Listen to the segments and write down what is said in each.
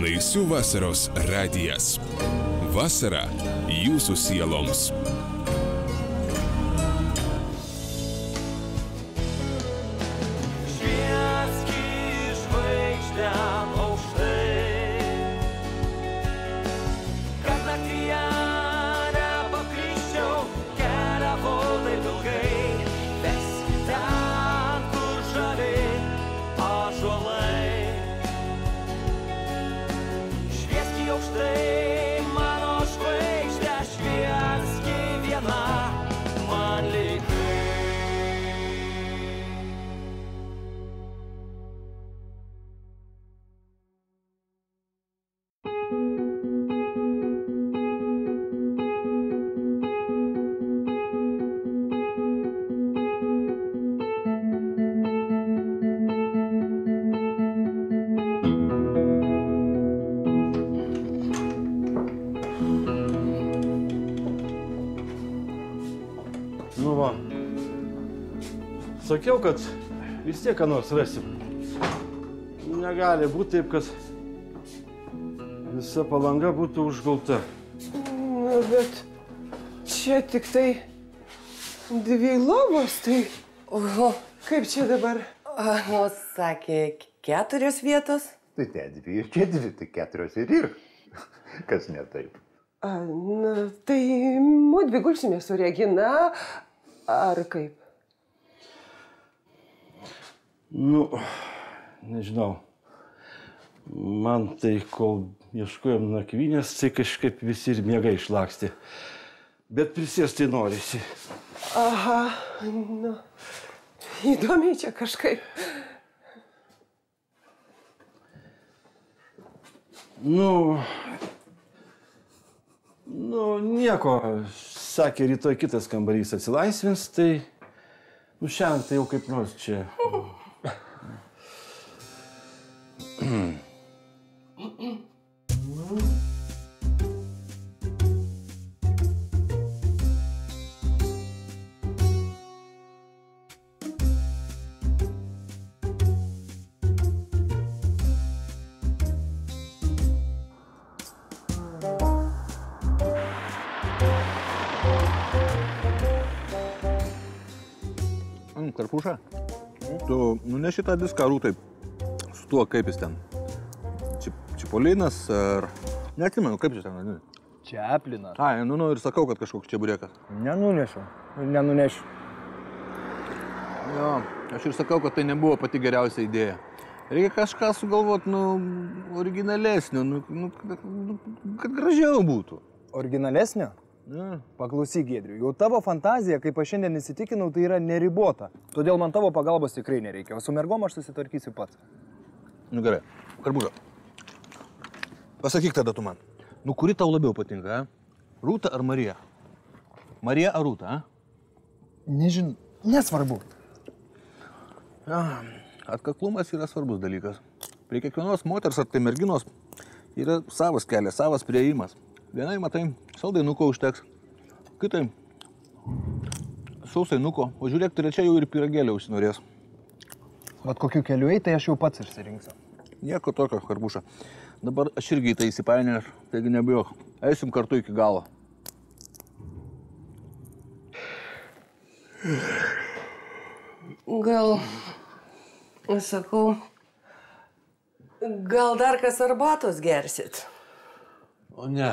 Naisių vasaros radijas. Vasara jūsų sieloms. Sakiau, kad vis tiek ką nors rasim. Negali būti taip, kad visa Palanga būtų užgauta. Na, bet čia tik tai 2 lovos, tai... Oho, kaip čia dabar? O, sakė, 4 vietos? Tai ne 2 ir 4, tai 4 ir yra. Kas ne taip? Na, tai mudvi gulsime su Regina, ar kaip? Nu, nežinau. Man tai, kol ieškojom nakvynės, tai kažkaip visi ir miegai išlakstė. Bet prisėsti norisi. Aha, nu, įdomiai čia kažkaip. Nu, nieko. Sakė, rytoj kitas kambarys atsilaisvins, tai... Nu, šiandien tai jau kaip nors čia... Karpuša, tu nuneši tą diską Rūtai su tuo, kaip jis ten. Čipolinas ar... Neatsimenu, kaip jis ten vadinasi. Čeplinas. Ai, ir sakau, kad kažkoks čeburekas. Nenunešiu. Nenunešiu. Jo, aš ir sakau, kad tai nebuvo pati geriausia idėja. Reikia kažką sugalvoti, originalesnio, kad gražiau būtų. Originalesnio? Ja. Paklausyk, Giedriu, jau tavo fantazija, kaip aš šiandien įsitikinau, tai yra neribota. Todėl man tavo pagalbos tikrai nereikia, o su mergom aš susitvarkysiu pats. Nu gerai, Karpuša, pasakyk tada tu man, kuri tau labiau patinka, Rūta ar Marija? Marija ar Rūta, Nežinau, nesvarbu. Atkaklumas yra svarbus dalykas. Prie kiekvienos moters ar tai merginos yra savas kelias, savas priėjimas. Vienai, matai, saldainuko užteks, kitai sausainuko, o žiūrėk, trečia jau ir pyragėlė užsinorės. Vat kokiu keliu eiti, tai aš jau pats išsirinksiu. Nieko tokio, Karpuša. Dabar aš irgi į tai įsipainioju, taigi nebijok. Eisim kartu iki galo. Gal, sakau, gal dar kas arbatos gersit? O ne,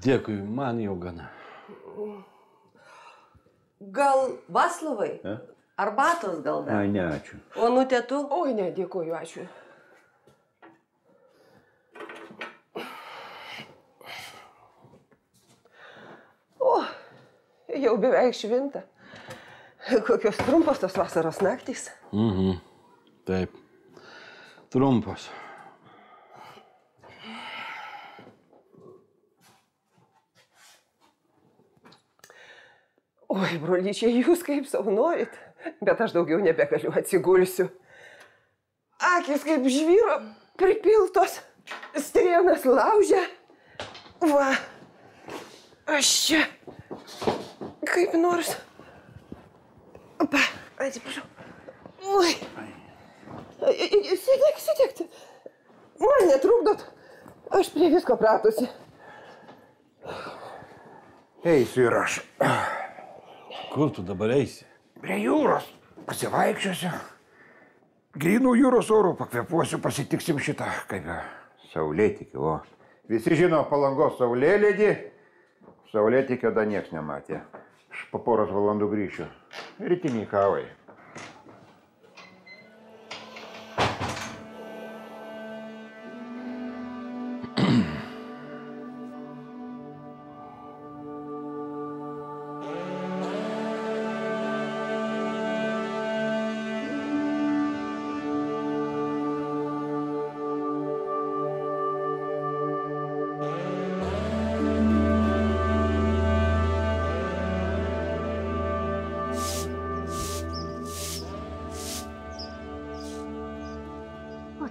dėkui, man jau gana. Gal Vaclovai? Arbatos gal dar? Ai, ne, ačiū. O tu? Oi, ne, dėkuoju, ačiū. O, jau beveik švinta. Kokios trumpos tos vasaros naktys. Taip, trumpos. Oi, brolyčiai, jūs kaip savo norit, bet aš daugiau nebegaliu, atsigulsiu. Akis kaip žvyro pripiltos, strėnas laužia. Va, aš čia kaip nors. Opa, atsiprašau. Oi. Sėdėk. Man netrukdot. Aš prie visko pratusi. Eisiu ir aš. Kur tu dabar eisi? Prie jūros pasivaikščiosiu. Grynų jūros oro pakvepuosiu, pasitiksim šitą, kaip saulėtikį. O visi žino Palangos saulėlydį. Saulėtikio dar nieks nematė. Aš po poros valandų grįšiu. Rytiniai kavai.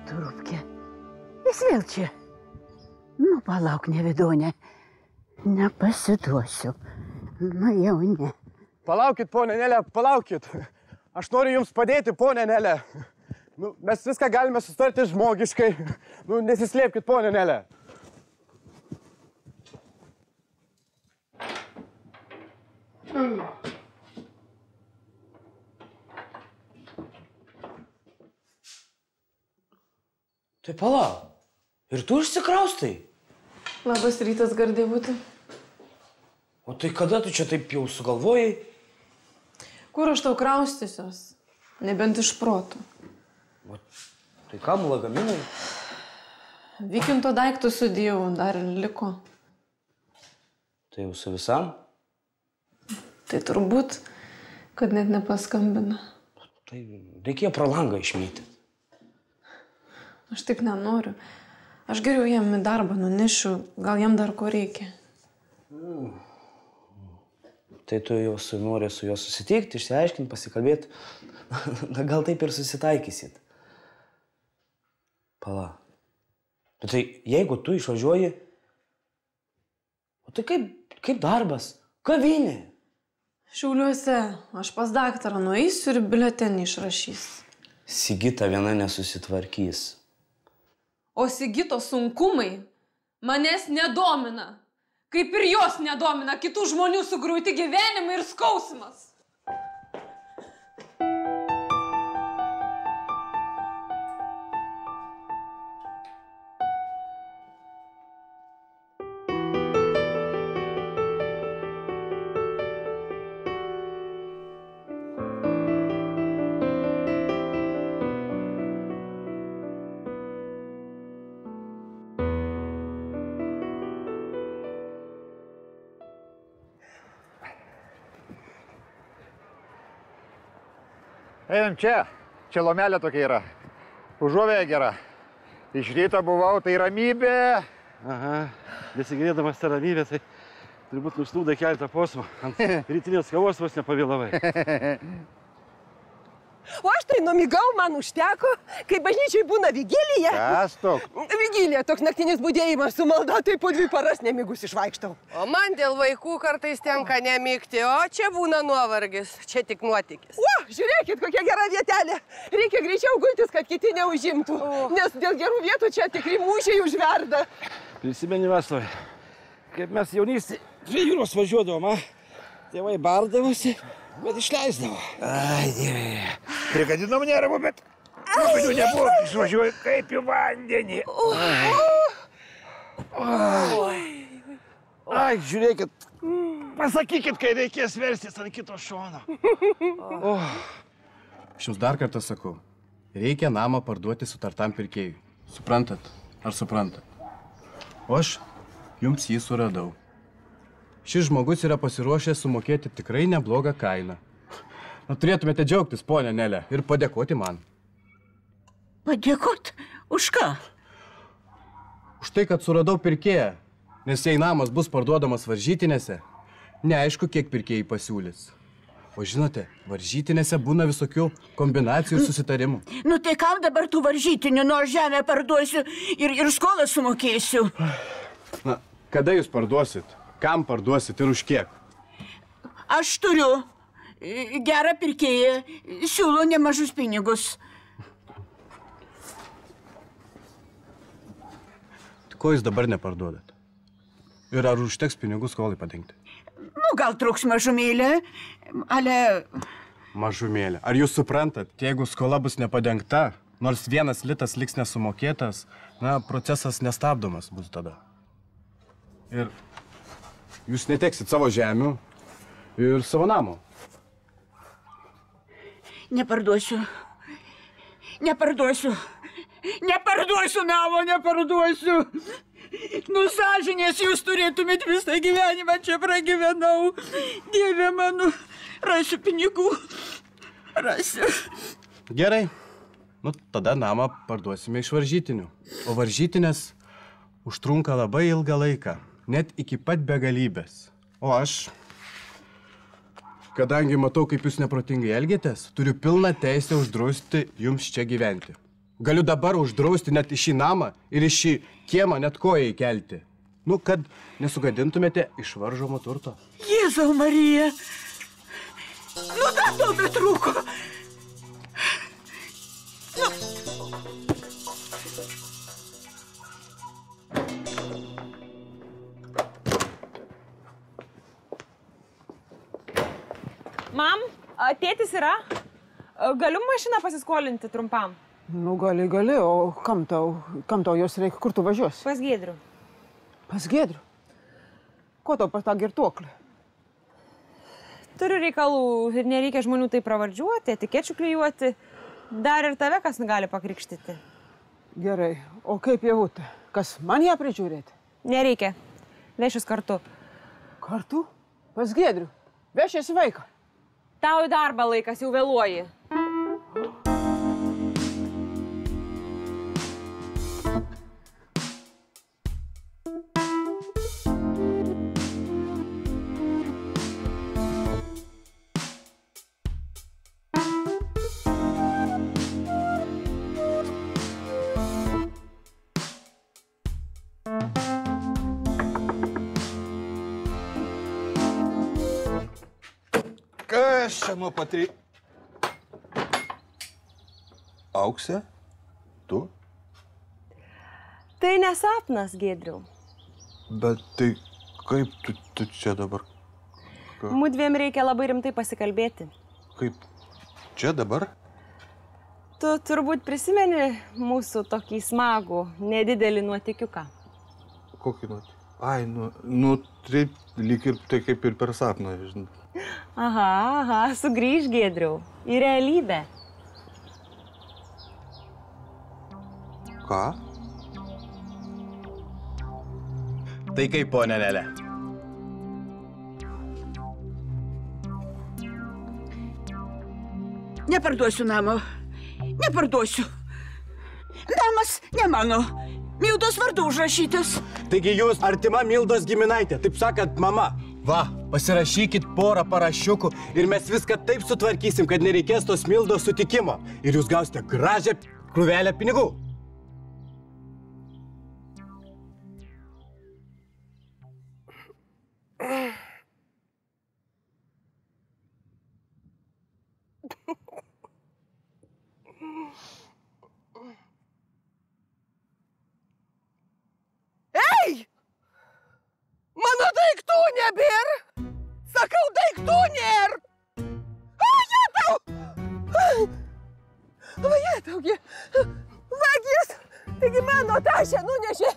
Turupke, jis vėl čia. Nu, palauk, nevidonė. Nepasiduosiu. Nu, jau ne. Palaukit, ponė Nelė, palaukit. Aš noriu jums padėti, ponė Nelė. Nu, mes viską galime sustarti žmogiškai. Nu, nesislėpkit, ponė Nelė. Tai palauk, ir tu išsikraustai? Labas rytas, gardėvutė. O tai kada tu čia taip jau sugalvojai? Kur aš tau kraustysiuos? Nebent iš protų. O tai kam lagaminai? Vykinto daiktų sudėjau, dar liko. Tai jau su visam? Tai turbūt, kad net nepaskambina. Tai reikėjo pro langą išmyti. Aš taip nenoriu. Aš geriau jam į darbą nunešiu, gal jam dar ko reikia. Tai tu jau nori su juo susitikti, išsiaiškinti, pasikalbėti. Gal taip ir susitaikysit. Pala. Tai jeigu tu išvažiuoji, o tai kaip darbas? Kavinė? Šiauliuose aš pas daktarą nueisiu ir biuletenį išrašys. Sigita viena nesusitvarkys. O Sigito sunkumai manęs nedomina. Kaip ir jos nedomina kitų žmonių sugriauti gyvenimai ir skausmas. Einam čia. Čia lomelė tokia yra. Užuovėja gera. Iš ryto buvau, tai ramybė. Aha. Nesigėdamas tą ramybę, tai turbūt nusnūdai keletą posmų. Ant rytinės kavos vos nepavėlavai. O aš tai numigau, man užteko, kai bažnyčiai būna vigilija. Kas toks? Vigilija, toks naktinis budėjimas su malda, tai po 2 paras nemigus išvaikštau. O man dėl vaikų kartais tenka nemigti, o čia būna nuovargis, čia tik nuotykis. O, žiūrėkit, kokia gera vietelė. Reikia greičiau gultis, kad kiti neužimtų, nes dėl gerų vietų čia tikri mūšiai užverda. Prisimeni, Vaslovai, kaip mes jaunystėje prie jūros važiuodavom, tėvai bardavosi, bet išleisdavo. Ai, dieve. Prigadinom nervų, bet labai nebuvo. Išvažiuoju kaip į vandenį. Ai, žiūrėkit, pasakykit, kai reikės verstis ant kito šono. Aš jums dar kartą sakau, reikia namą parduoti sutartam pirkėjui. Suprantat? Ar suprantat? O aš jums jį suradau. Šis žmogus yra pasiruošęs sumokėti tikrai neblogą kainą. Turėtumėte džiaugtis, ponė Nelė, ir padėkoti man. Padėkot? Už ką? Už tai, kad suradau pirkėją, nes jei namas bus parduodamas varžytinėse, neaišku, kiek pirkėjai pasiūlys. O žinote, varžytinėse būna visokių kombinacijų ir susitarimų. Nu tai kam dabar tų varžytinių, nors žemę parduosiu ir skolą sumokėsiu? Na, kada jūs parduosit? Kam parduosit ir už kiek? Aš turiu gerą pirkėją, siūlo nemažus pinigus. ko jūs dabar neparduodat? Ir ar užteks pinigų skolai padengti? Nu, gal truks mažumėlė, ale... Mažumėlė. Ar jūs suprantat, jeigu skola bus nepadengta, nors 1 litas liks nesumokėtas, na, procesas nestabdomas bus tada. Ir jūs neteksit savo žemių ir savo namo. Neparduosiu. Neparduosiu. Neparduosiu namo, neparduosiu. Nu, sąžinės jūs turėtumėt visą gyvenimą čia pragyvenau. Dieve mano, rasiu pinigų. Rasiu. Gerai. Nu, tada namą parduosime iš varžytinių. O varžytinės užtrunka labai ilgą laiką. Net iki pat begalybės. O aš, kadangi matau, kaip jūs neprotingai elgiatės, turiu pilną teisę uždrausti jums čia gyventi. Galiu dabar uždrausti net į šį namą ir į šį kiemą net koją įkelti. Nu, kad nesugadintumėte išvaržomo turto. Jėzau Marija. Nu, dar to betrūko. Mam, tėtis yra? Galiu mašiną pasiskolinti trumpam? Nu, gali, o kam tau jos reikia, kur tu važiuosi? Pas Giedrių. Pas Giedrių? Ko tau pas tą girtuoklį? Turiu reikalų ir nereikia žmonių tai pravardžiuoti, etikečių klijuoti. Dar ir tave kas gali pakrikštyti. Gerai, o kaip Ievutė? Kas, man ją prižiūrėti? Nereikia. Vešius kartu. Kartu? Pas Giedrių? Vešiesi vaiką? Tau į darbą laikas, jau vėluoji. Kas čia nuo patry... Auksė? Tu? Tai nesapnas, Giedriau. Bet tai kaip tu čia dabar? Mudviem reikia labai rimtai pasikalbėti. Kaip? Čia dabar? Tu turbūt prisimeni mūsų tokį smagų, nedidelį nuotykiuką. Kokį nuotykiuką? Ai, taip, lyg ir tai kaip ir per sapną, žinai. Aha, sugrįž, Giedriau, į realybę. Ką? Tai kaip, ponė Nelė? Neparduosiu namo. Neparduosiu. Namas ne mano. Mildos vardu užrašytas. Taigi jūs artima Mildos giminaitė, taip sakant, mama. Va, pasirašykit porą parašiukų ir mes viską taip sutvarkysim, kad nereikės tos Mildos sutikimo. Ir jūs gausite gražią krūvelę pinigų. Ei! Mano daiktų nebėr! Sakau, daiktų nėr! Vajetau! Vajetaugi! Vagis! Taigi mano tašę nunešė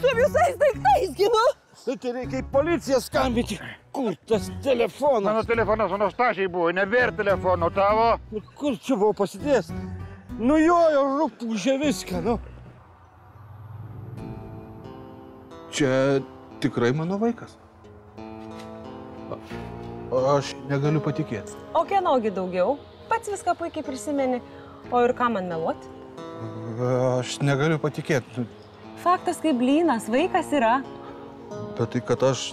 su visais daiktais, ginu! Nu, tai reikia į policiją skambinti. Kur tas telefonas? Mano telefonas mano stažiai buvo, nebėr telefono tavo. Nu, kur čia buvo pasidėjęs? Nu jojo, rupūžė viską, nu. Čia tikrai mano vaikas. Aš negaliu patikėti. O kienogi daugiau? Pats viską puikiai prisimeni. O ir ką man meluoti? Aš negaliu patikėti. Faktas kaip blynas, vaikas yra. Bet tai, kad aš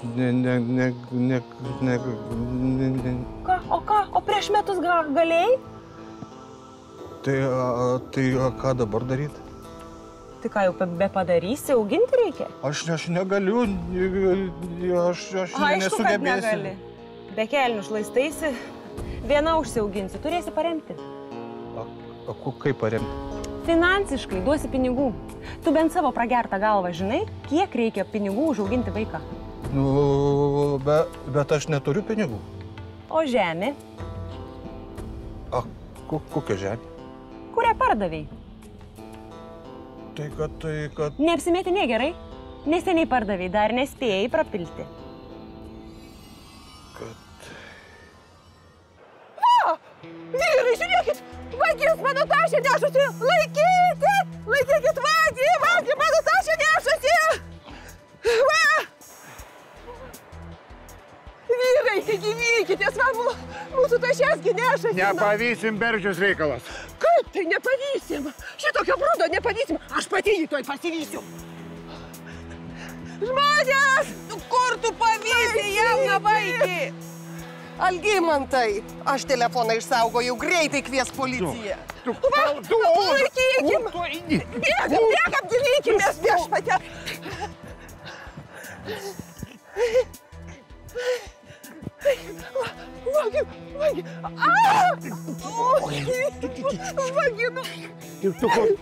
Ką? O prieš metus galėjai? Tai ką dabar daryti? Tai ką jau be padarysi, auginti reikia? Aš negaliu, aš Aišku, kad nesugebėsiu. negali. Be kelnių šlaistaisi, viena užsiauginsi, turėsi paremti. Kaip paremti? Finansiškai duosi pinigų. Tu bent savo pragertą galvą žinai, kiek reikia pinigų užauginti vaiką. Nu, bet aš neturiu pinigų. O žemė? A, kokia žemė? Kurią pardavėjai? Tai kad... Neapsimetinė gerai. Neseniai pardavėjai, dar nespėjai prapilti. Vyrai, žiūrėkit! Vagis mano tašę nešusi! Laikykit vagį mano tašę nešusi! Va! Vyrai, taigi vykitės, va, mūsų tašesgi nešasi! Nepavysim Bergžius reikalas. Kaip tai nepavysim? Šitokio brudo nepavysim! Aš pati jį toj pasivysiu! Žmonės! Kur tu pavysi, jauną vaikį? Algimantai, aš telefoną išsaugojau, greitai kvies policiją. Palaikykim! Bėgam, gilykimės viešpatė! Vagi! Vagi,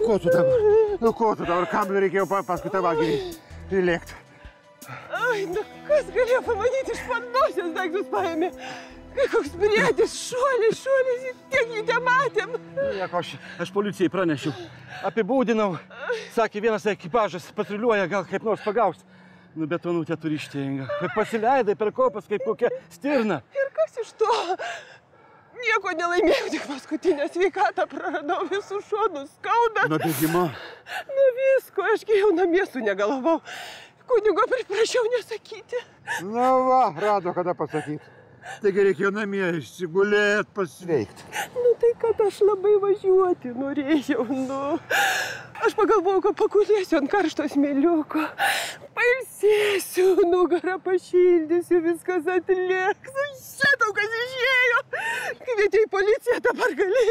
Ko tu dabar? Kam reikėjo paskui tą vagį įlėkti? Ai, nu kas galėjo pamanyti, iš pandosios daiktus paėmė. Koks briedis, šuolis, tiek jį nematėm. Nieko, aš policijai pranešiau. Apibūdinau. Sakė, vienas ekipažas patruliuoja, gal kaip nors pagaus. Nu, bet Onutė turi ištingą. Pasileidai per kopas kaip kokia stirna. Ir kas iš to? Nieko nelaimėjau, tik paskutinę sveikatą praradau, visų šonų skauda. Nuo bėgimo? Nu visko, ašgi jau namie sunegalavau. Kunigo prašiau nesakyti. Na va, rado kada pasakyti. Taigi reikėjo namie išsigulėt, pasveikti. Nu tai kad aš labai važiuoti norėjau, nu. Aš pagalvojau, kad pakulėsiu ant karšto smėliuko. Pailsėsiu, nugarą pašildysiu, viskas atlėks. Šitau, kas išėjo. Kvietė į policiją, dabar gali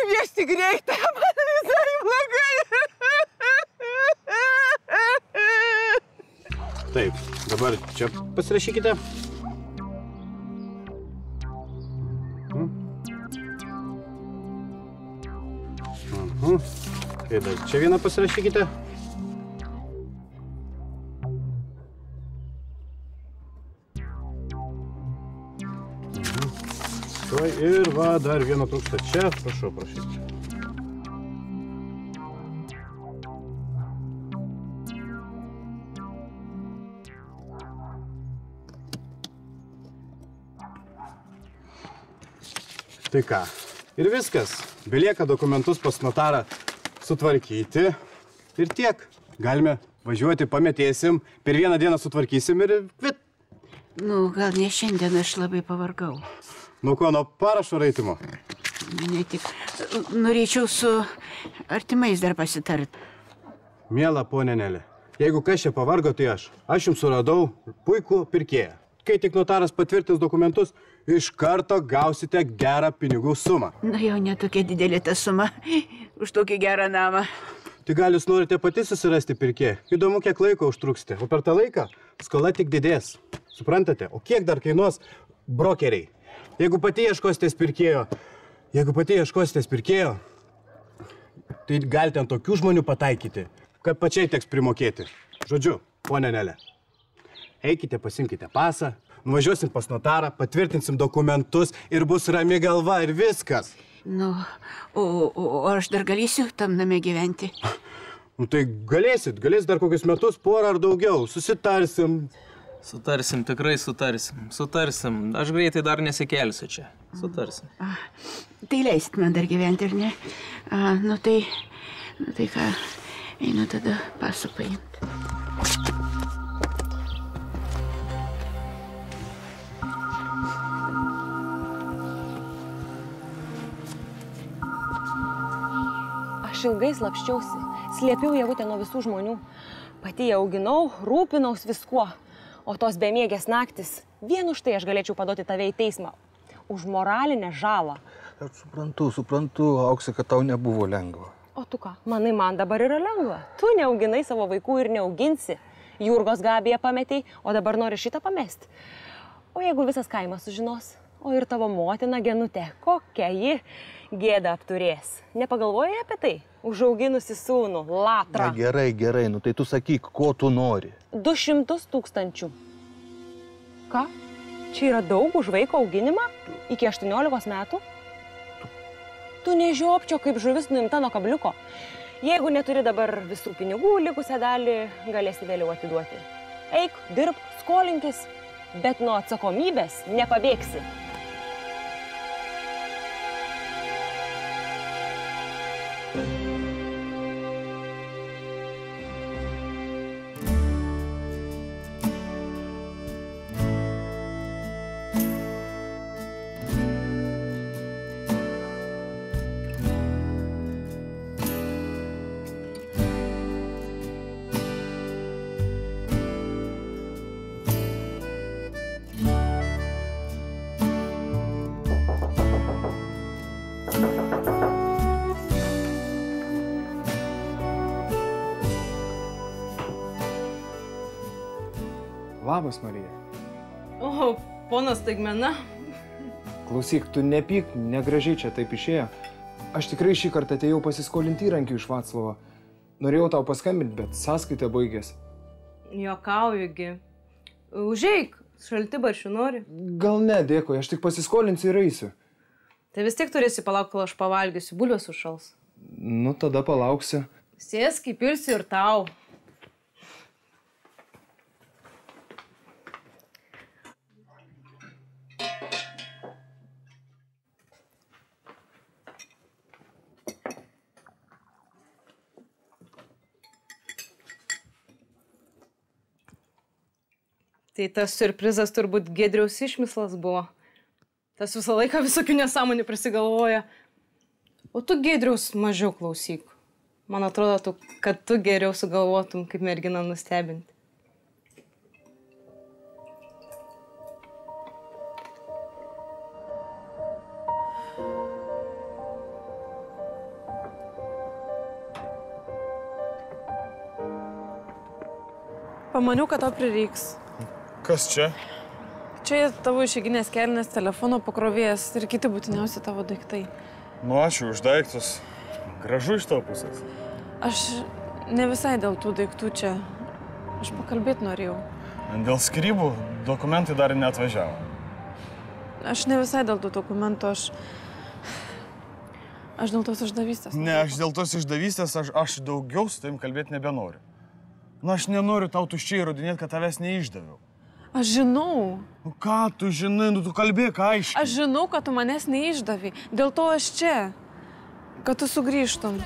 kviesti greitą. Man visai blogai. Taip, dabar čia pasirašykite. Ir dar čia vieną pasirašykite. Ir va, dar vieną trūksta čia. Prašau, prašyti. Tai ką, ir viskas. Belieka dokumentus pas notarą sutvarkyti ir tiek. Galime važiuoti, pametėsim, per vieną dieną sutvarkysim ir kvit. Nu, gal ne šiandien, aš labai pavargau. Nu ko, nuo parašo raitimo? Ne tik. Norėčiau su artimais dar pasitart. Miela ponė Nelė, jeigu kas čia pavargo, tai aš. Aš jums suradau puikų pirkėją. Kai tik notaras patvirtins dokumentus, iš karto gausite gerą pinigų sumą. Na jau netokia didelė ta suma už tokį gerą namą. Tai gal jūs norite pati susirasti pirkėją? Įdomu, kiek laiko užtruksite. O per tą laiką skola tik didės. Suprantate? O kiek dar kainuos brokeriai? Jeigu pati ieškositės pirkėjo, tai galite ant tokių žmonių pataikyti, kad pačiai teks primokėti. Žodžiu, ponė Nelė. Eikite, pasimkite pasą, nuvažiuosim pas notarą, patvirtinsim dokumentus ir bus rami galva ir viskas. Nu, o aš dar galėsiu tam name gyventi? Nu tai galės dar kokius metus, porą ar daugiau, susitarsim. Sutarsim, tikrai sutarsim. Aš greitai dar nesikelsiu čia. Sutarsim. Tai leisit man dar gyventi, ar ne? Nu tai ką, einu tada pasą paimti. Aš ilgai slapščiausi, slėpiau Ievutę nuo visų žmonių. Pati ją auginau, rūpinaus viskuo. O tos bemiegės naktis, vien už tai aš galėčiau paduoti tave į teismą. Už moralinę žalą. Aš suprantu, Auksė, kad tau nebuvo lengva. O tu ką, manai, man dabar yra lengva. Tu neauginai savo vaikų ir neauginsi. Jurgos Gabiją pametei, o dabar nori šitą pamesti. O jeigu visas kaimas sužinos, o ir tavo motina Genutė, kokia ji Gėda apturės. Nepagalvojai apie tai? Užauginusi sūnų, latrą. Na, gerai, nu tai tu sakyk, ko tu nori. 200 000. Ką? Čia yra daug už vaiko auginimą? Iki 18 metų? Tu nežiopčio kaip žuvis nuimta nuo kabliuko. Jeigu neturi dabar visų pinigų, likusią dalį galėsi vėliau atiduoti. Eik, dirbk, skolinkis, bet nuo atsakomybės nepabėgsi. Labas, Marija. O, ponas Staigmena. Klausyk, tu nepyk, negražiai čia taip išėjo. Aš tikrai šį kartą atėjau pasiskolinti įrankių iš Vaclovo. Norėjau tau paskambinti, bet sąskaita baigės. Juokaujugi. Užeik, šaltibaršių nori? Gal ne, dėkui, aš tik pasiskolinsiu ir eisiu. Tai vis tiek turėsi palaukti, kol aš pavalgysiu, bulvės užšals. Nu, tada palauksiu. Sėsk, įpilsiu ir tau. Tai tas siurprizas turbūt Giedriaus išmislas buvo. Tas visą laiką visokių nesąmonių prisigalvoja. O tu Giedriaus mažiau klausyk. Man atrodo, kad tu geriau sugalvotum, kaip merginą nustebinti. Pamaniau, kad tau prireiks. Kas čia? Čia tavo išeiginės kelnės, telefono pakrovėjas ir kiti būtiniausi tavo daiktai. Nu, ačiū už daiktus. Gražu iš tavo pusės. Aš ne visai dėl tų daiktų čia. Aš pakalbėti norėjau. Dėl skyrybų dokumentai dar neatvažiavo. Aš ne visai dėl tų dokumentų, aš dėl tos išdavystės. Ne, aš dėl tos išdavystės, aš daugiau su tavim kalbėti nebenoriu. Nu, aš nenoriu tau tuščiai įrodinėti, kad tavęs neišdaviau. Aš žinau. Nu, ką tu žinai, nu, tu kalbėk aiškiai. Aš žinau, kad tu manęs neišdavai. Dėl to aš čia. Kad tu sugrįžtum.